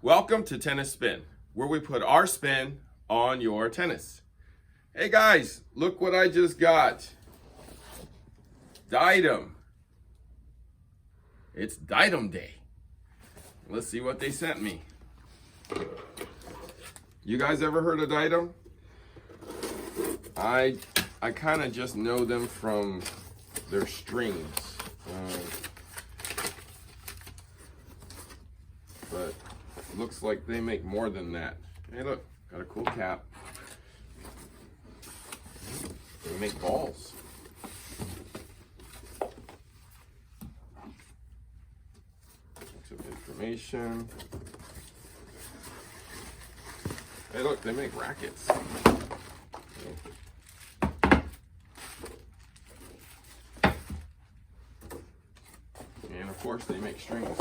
Welcome to Tennis Spin, where we put our spin on your tennis. Hey guys, look what I just got. Diadem. It's Diadem Day. Let's see what they sent me. You guys ever heard of Diadem? I kind of just know them from their strings. But looks like they make more than that. Hey look, got a cool cap. They make balls. Some information. Hey look, they make rackets. And of course they make strings.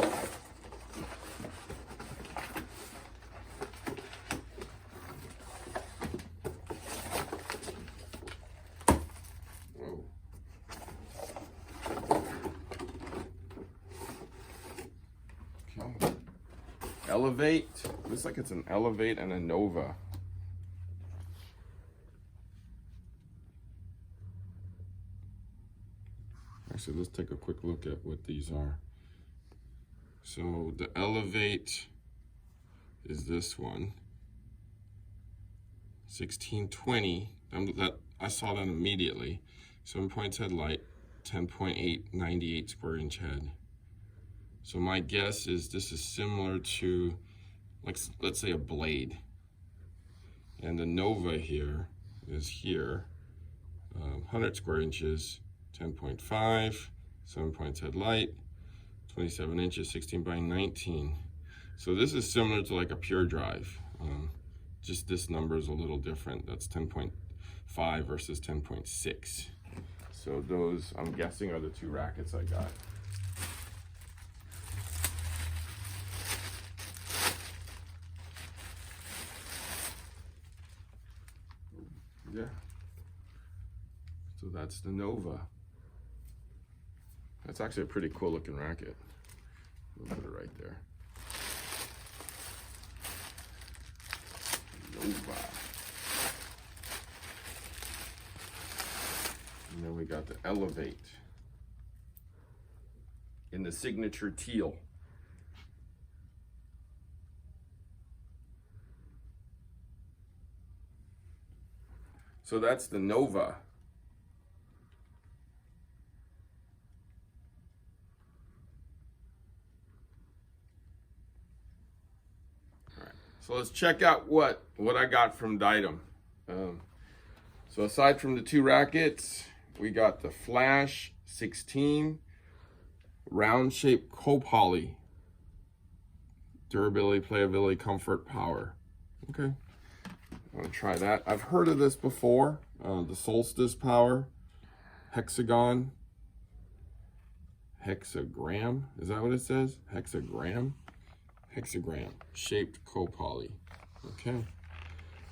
Elevate, looks like it's an Elevate and a Nova. Actually, let's take a quick look at what these are. So the Elevate is this one, 1620. I saw that immediately. 7 points headlight, 10.8, 98 square inch head. So my guess is this is similar to, like, let's say a Blade. And the Nova here is here, 100 square inches, 10.5, 7 points headlight, 27 inches, 16 by 19. So this is similar to like a Pure Drive. Just this number is a little different. That's 10.5 versus 10.6. So those, I'm guessing, are the two rackets I got. Yeah, so that's the Nova. That's actually a pretty cool looking racket. We'll put it right there. Nova. And then we got the Elevate in the signature teal. So that's the Nova. All right, so let's check out what I got from Diadem. So aside from the two rackets, we got the Flash 16 round shaped co-poly. Durability, playability, comfort, power. Okay. I want to try that. I've heard of this before. The Solstice Power Hexagon. Hexagram. Is that what it says? Hexagram? Hexagram. Shaped co-poly. Okay.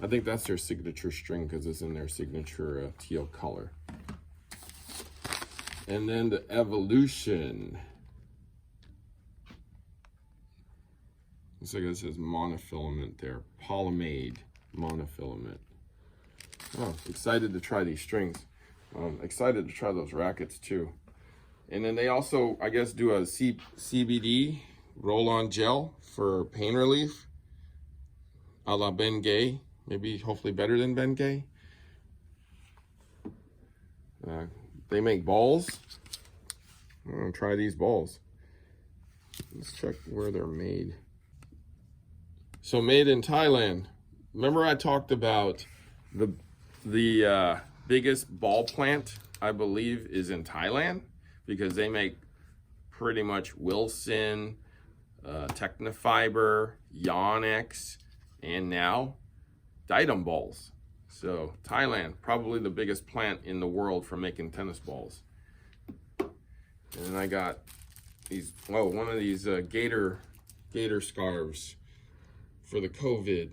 I think that's their signature string because it's in their signature teal color. And then the Evolution. Looks like it says monofilament there. Polymade. Monofilament. Oh, excited to try these strings. Excited to try those rackets too. And then they also, I guess, do a CBD roll-on gel for pain relief, a la Ben Gay. Maybe, hopefully better than Ben Gay. They make balls. I'm gonna try these balls. Let's check where they're made. So made in Thailand. Remember I talked about the biggest ball plant, I believe, is in Thailand because they make pretty much Wilson, Technofiber, Yonex, and now Diadem balls. So Thailand, probably the biggest plant in the world for making tennis balls. And then I got these, one of these gator scarves for the COVID.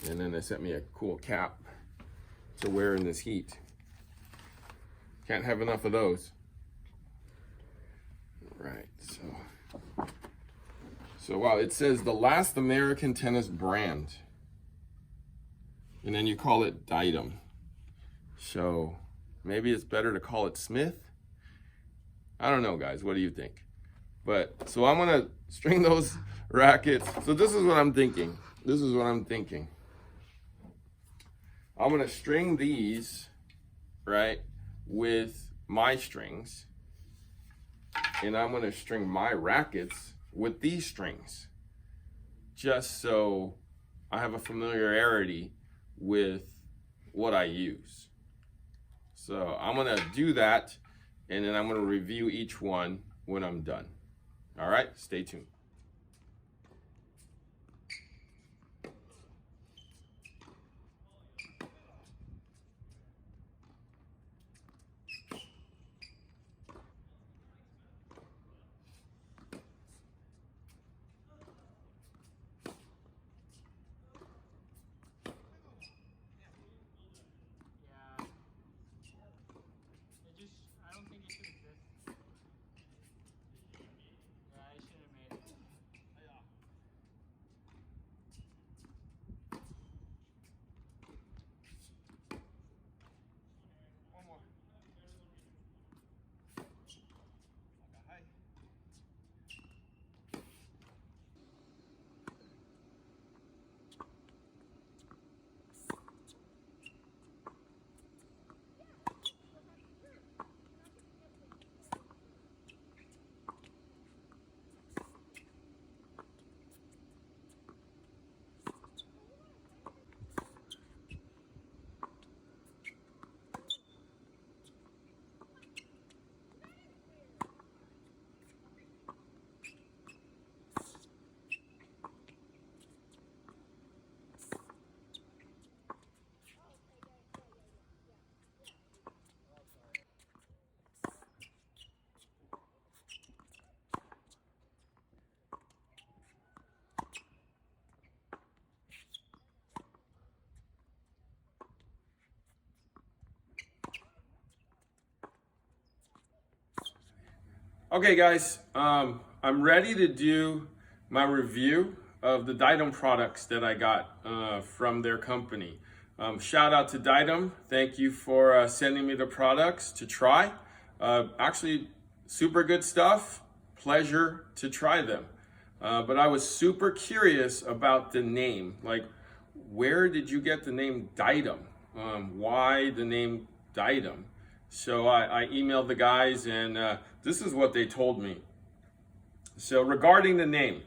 And then they sent me a cool cap to wear in this heat. Can't have enough of those. All right, So wow, it says the last American tennis brand. And then you call it Diadem. So maybe it's better to call it Smith. I don't know, guys. What do you think? But so I'm gonna string those rackets. So this is what I'm thinking. I'm gonna string these, right, with my strings. And I'm gonna string my rackets with these strings. Just so I have a familiarity with what I use. So I'm gonna do that, and then I'm gonna review each one when I'm done. All right, stay tuned. I don't think it should exist. Yeah, I should have made it. One more. Okay, guys, I'm ready to do my review of the Diadem products that I got from their company. Shout out to Diadem. Thank you for sending me the products to try. Actually, super good stuff. Pleasure to try them. But I was super curious about the name. Like, where did you get the name Diadem? Why the name Diadem? So I emailed the guys, and this is what they told me. So regarding the name,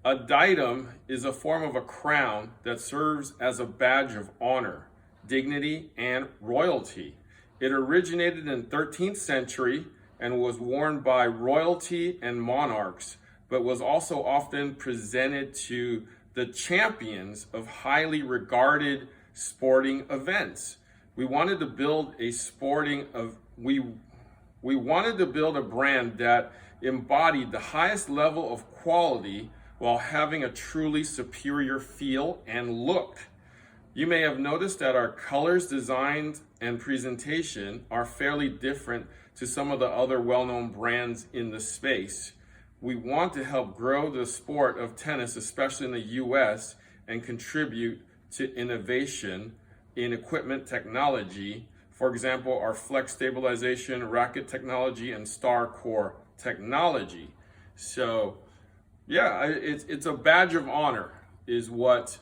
a diadem is a form of a crown that serves as a badge of honor, dignity, and royalty. It originated in the 13th century and was worn by royalty and monarchs, but was also often presented to the champions of highly regarded sporting events. We wanted to build a brand that embodied the highest level of quality while having a truly superior feel and look. You may have noticed that our colors, designs, and presentation are fairly different to some of the other well-known brands in the space. We want to help grow the sport of tennis, especially in the US, and contribute to innovation in equipment technology. For example, our flex stabilization, racket technology, and star core technology. So yeah, it's a badge of honor is what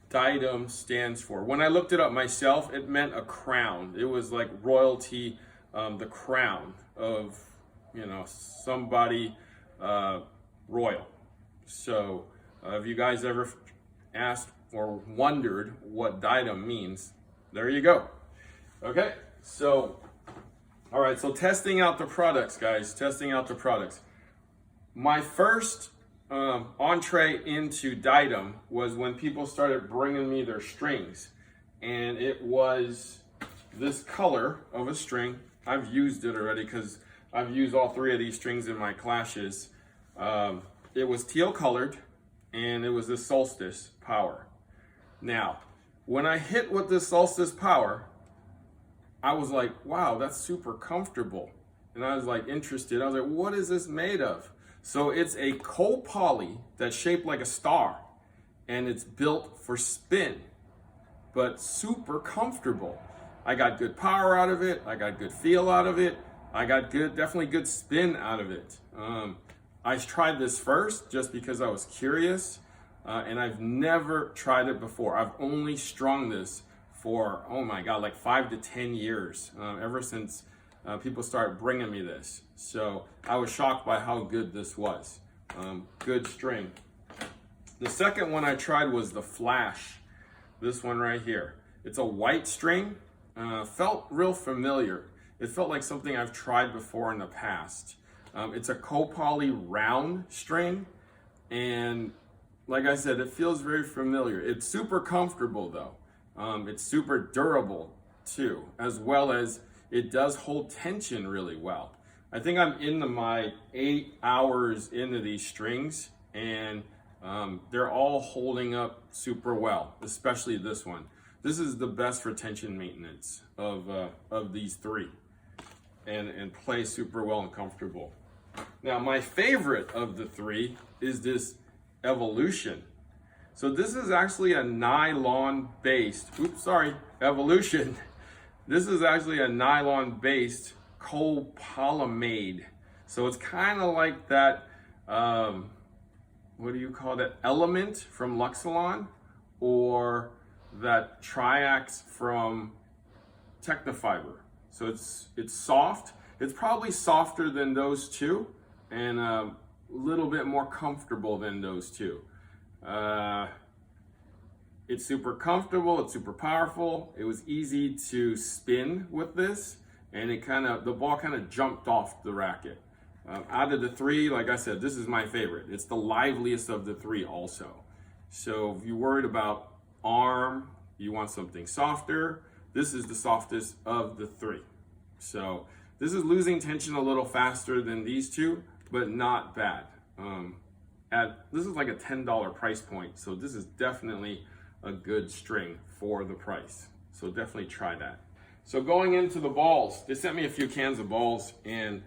Diadem stands for. When I looked it up myself, it meant a crown. It was like royalty, the crown of, somebody royal. So have you guys ever asked or wondered what Diadem means? There you go. Okay, so, all right, so testing out the products, guys, testing out the products. My first entree into Diadem was when people started bringing me their strings, and it was this color of a string. I've used it already because I've used all three of these strings in my clashes. It was teal colored, and it was the Solstice Power. Now, when I hit with this Solstice Power, I was like, wow, that's super comfortable. And I was like interested. I was like, what is this made of? So it's a co-poly that's shaped like a star, and it's built for spin, but super comfortable. I got good power out of it. I got good feel out of it. I got definitely good spin out of it. I tried this first just because I was curious, and I've never tried it before. I've only strung this for, oh my God, like 5 to 10 years, ever since people started bringing me this. So I was shocked by how good this was. Good string. The second one I tried was the Flash. This one right here. It's a white string. Felt real familiar. It felt like something I've tried before in the past. It's a co-poly round string, and like I said, it feels very familiar. It's super comfortable though. It's super durable too, as well as it does hold tension really well. I think I'm into my 8 hours into these strings, and they're all holding up super well, especially this one. This is the best for tension maintenance of these three, and plays super well and comfortable. Now, my favorite of the three is this Evolution. So this is actually a nylon-based, Evolution. This is actually a nylon-based copolymer. So it's kind of like that, what do you call that, Element from Luxilon, or that Triax from Technofiber. So it's soft. It's probably softer than those two, and a little bit more comfortable than those two. It's super comfortable, it's super powerful. It was easy to spin with this, and the ball kind of jumped off the racket. Out of the three, like I said, this is my favorite. It's the liveliest of the three also. So if you're worried about arm, you want something softer, this is the softest of the three. So this is losing tension a little faster than these two, but not bad. This is like a $10 price point, so this is definitely a good string for the price. So definitely try that. So going into the balls, they sent me a few cans of balls, and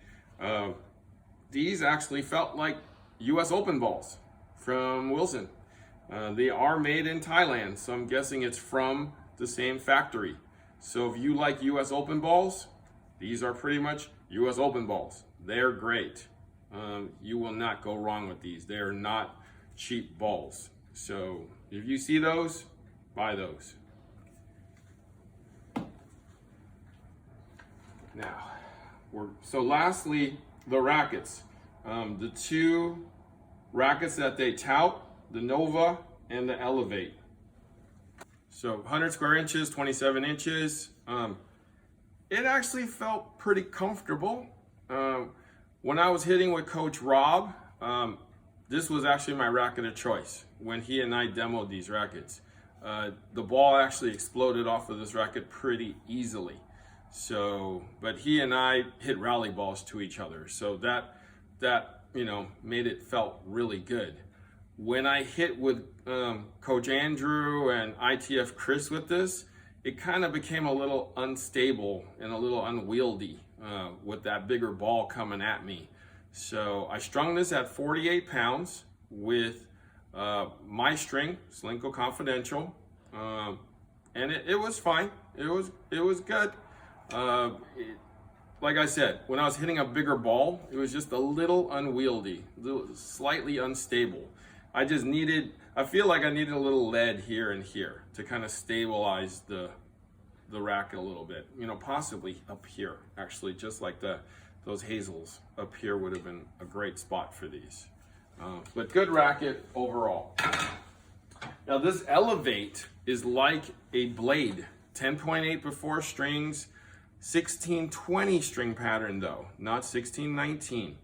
these actually felt like US Open balls from Wilson. They are made in Thailand, so I'm guessing it's from the same factory. So if you like US Open balls, these are pretty much US Open balls. They're great. You will not go wrong with these. They are not cheap balls. So if you see those, buy those. Now, lastly, the rackets. The two rackets that they tout, the Nova and the Elevate. So 100 square inches, 27 inches. It actually felt pretty comfortable. When I was hitting with Coach Rob, this was actually my racket of choice when he and I demoed these rackets. The ball actually exploded off of this racket pretty easily. But he and I hit rally balls to each other, so that made it felt really good. When I hit with Coach Andrew and ITF Chris with this, it kind of became a little unstable and a little unwieldy with that bigger ball coming at me. So I strung this at 48 pounds with my string, Slinko Confidential, and it was fine. It was good. Like I said, when I was hitting a bigger ball, it was just a little unwieldy, slightly unstable. I feel like I needed a little lead here and here to kind of stabilize the racket a little bit. Possibly up here, actually, just like those hazels up here would have been a great spot for these. But good racket overall. Now this Elevate is like a blade, 10.8 before strings, 1620 string pattern though, not 1619.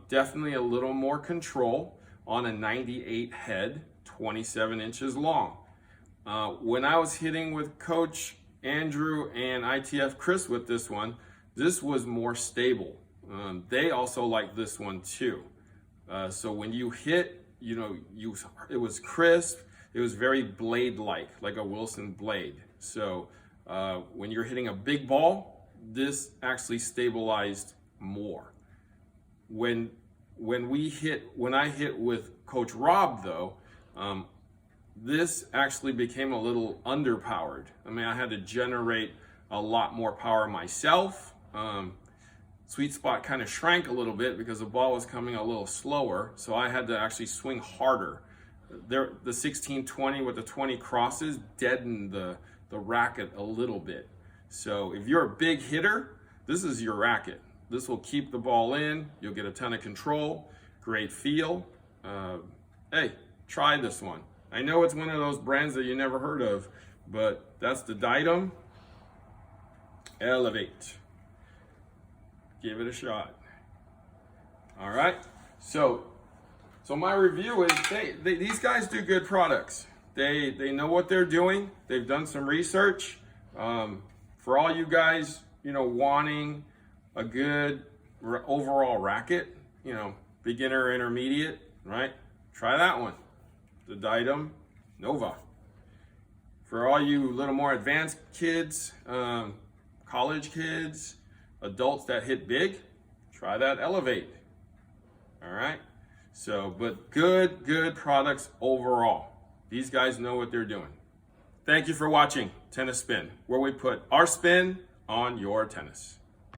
Definitely a little more control on a 98 head, 27 inches long. When I was hitting with Coach Andrew and ITF Chris with this one, this was more stable. They also like this one too. So when you hit, it was crisp. It was very blade-like, like a Wilson blade. So when you're hitting a big ball, this actually stabilized more. When when I hit with Coach Rob though, this actually became a little underpowered. I mean, I had to generate a lot more power myself. Sweet spot kind of shrank a little bit because the ball was coming a little slower, so I had to actually swing harder. The 16-20 with the 20 crosses deadened the racket a little bit. So if you're a big hitter, this is your racket. This will keep the ball in. You'll get a ton of control, great feel. Hey, try this one. I know it's one of those brands that you never heard of, but that's the Diadem Elevate. Give it a shot. All right. So my review is these guys do good products. They know what they're doing. They've done some research. For all you guys, wanting a good overall racket, beginner, intermediate, right? Try that one, the Diadem Nova. For all you little more advanced kids, college kids, adults that hit big, try that Elevate. All right. So, but good products overall. These guys know what they're doing. Thank you for watching Tennis Spin, where we put our spin on your tennis.